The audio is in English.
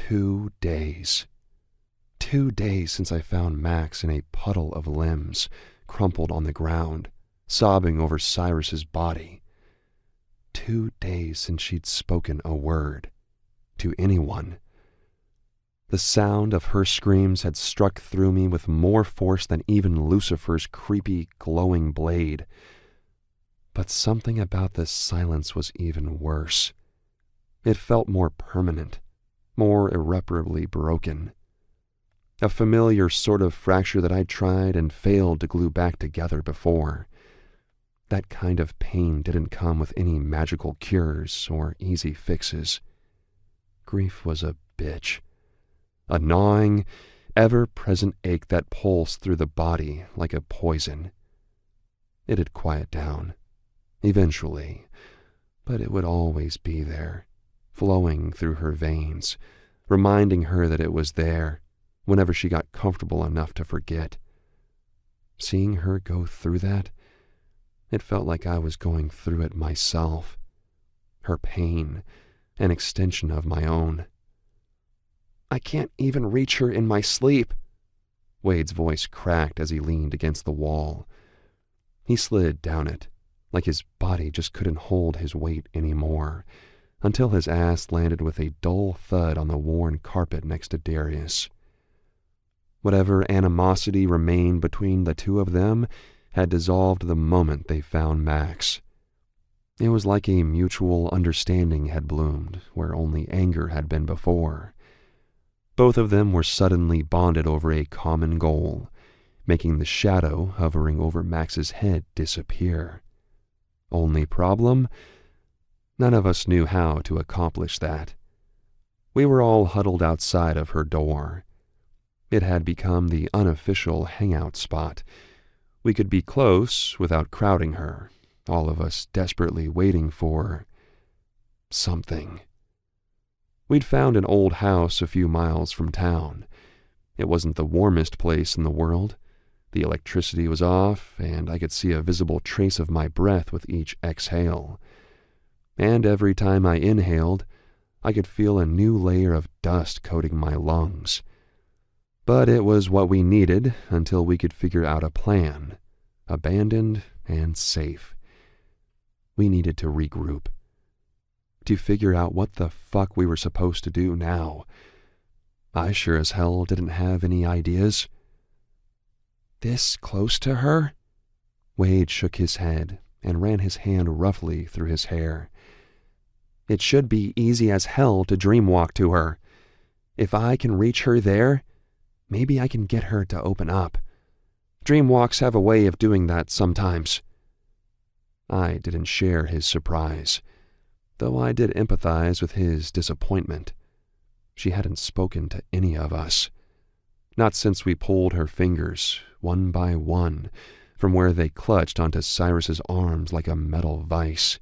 2 days. 2 days since I found Max in a puddle of limbs, crumpled on the ground, sobbing over Cyrus's body. 2 days since she'd spoken a word. To anyone. The sound of her screams had struck through me with more force than even Lucifer's creepy, glowing blade. But something about this silence was even worse. It felt more permanent, more irreparably broken. A familiar sort of fracture that I'd tried and failed to glue back together before. That kind of pain didn't come with any magical cures or easy fixes. Grief was a bitch. A gnawing, ever-present ache that pulsed through the body like a poison. It'd quiet down, eventually, but it would always be there, flowing through her veins, reminding her that it was there whenever she got comfortable enough to forget. Seeing her go through that, it felt like I was going through it myself. Her pain, an extension of my own. "I can't even reach her in my sleep." Wade's voice cracked as he leaned against the wall. He slid down it, like his body just couldn't hold his weight anymore, until his ass landed with a dull thud on the worn carpet next to Darius. Whatever animosity remained between the two of them had dissolved the moment they found Max. It was like a mutual understanding had bloomed where only anger had been before. Both of them were suddenly bonded over a common goal, making the shadow hovering over Max's head disappear. Only problem? None of us knew how to accomplish that. We were all huddled outside of her door. It had become the unofficial hangout spot. We could be close without crowding her, all of us desperately waiting for something. We'd found an old house a few miles from town. It wasn't the warmest place in the world. The electricity was off, and I could see a visible trace of my breath with each exhale. And every time I inhaled, I could feel a new layer of dust coating my lungs. But it was what we needed until we could figure out a plan, abandoned and safe. We needed to regroup. To figure out what the fuck we were supposed to do now. I sure as hell didn't have any ideas. "This close to her?" Wade shook his head and ran his hand roughly through his hair. "It should be easy as hell to dreamwalk to her. If I can reach her there, maybe I can get her to open up. Dreamwalks have a way of doing that sometimes." I didn't share his surprise, though I did empathize with his disappointment. She hadn't spoken to any of us. Not since we pulled her fingers, one by one, from where they clutched onto Cyrus's arms like a metal vice.